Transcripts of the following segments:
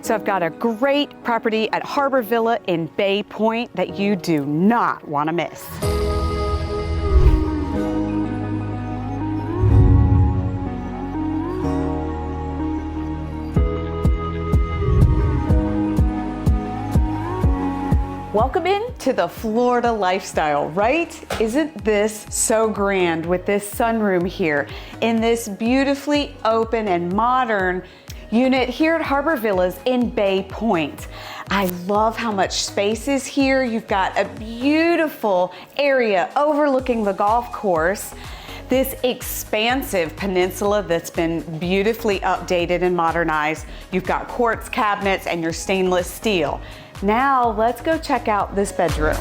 So I've got a great property at Harbor Villa in Bay Point that you do not want to miss. Welcome into the Florida lifestyle, right? Isn't this so grand with this sunroom here in this beautifully open and modern unit here at Harbor Villas in Bay Point? I love how much space is here. You've got a beautiful area overlooking the golf course. This expansive peninsula that's been beautifully updated and modernized. You've got quartz cabinets and your stainless steel. Now let's go check out this bedroom.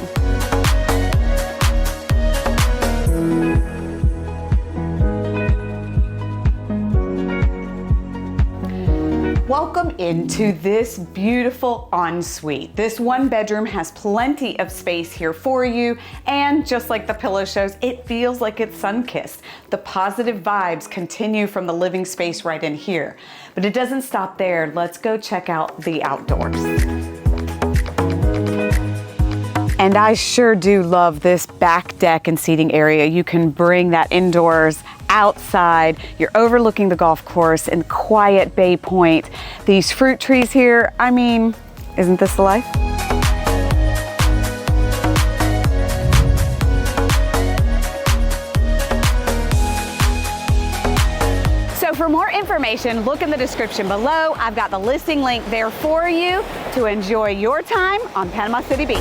Welcome into this beautiful ensuite. This one bedroom has plenty of space here for you, and just like the pillow shows, it feels like it's sun-kissed. The positive vibes continue from the living space right in here. But it doesn't stop there. Let's go check out the outdoors. And I sure do love this back deck and seating area. You can bring that indoors, outside. You're overlooking the golf course in quiet Bay Point. These fruit trees here, I mean, isn't this the life? So for more information, look in the description below. I've got the listing link there for you to enjoy your time on Panama City Beach.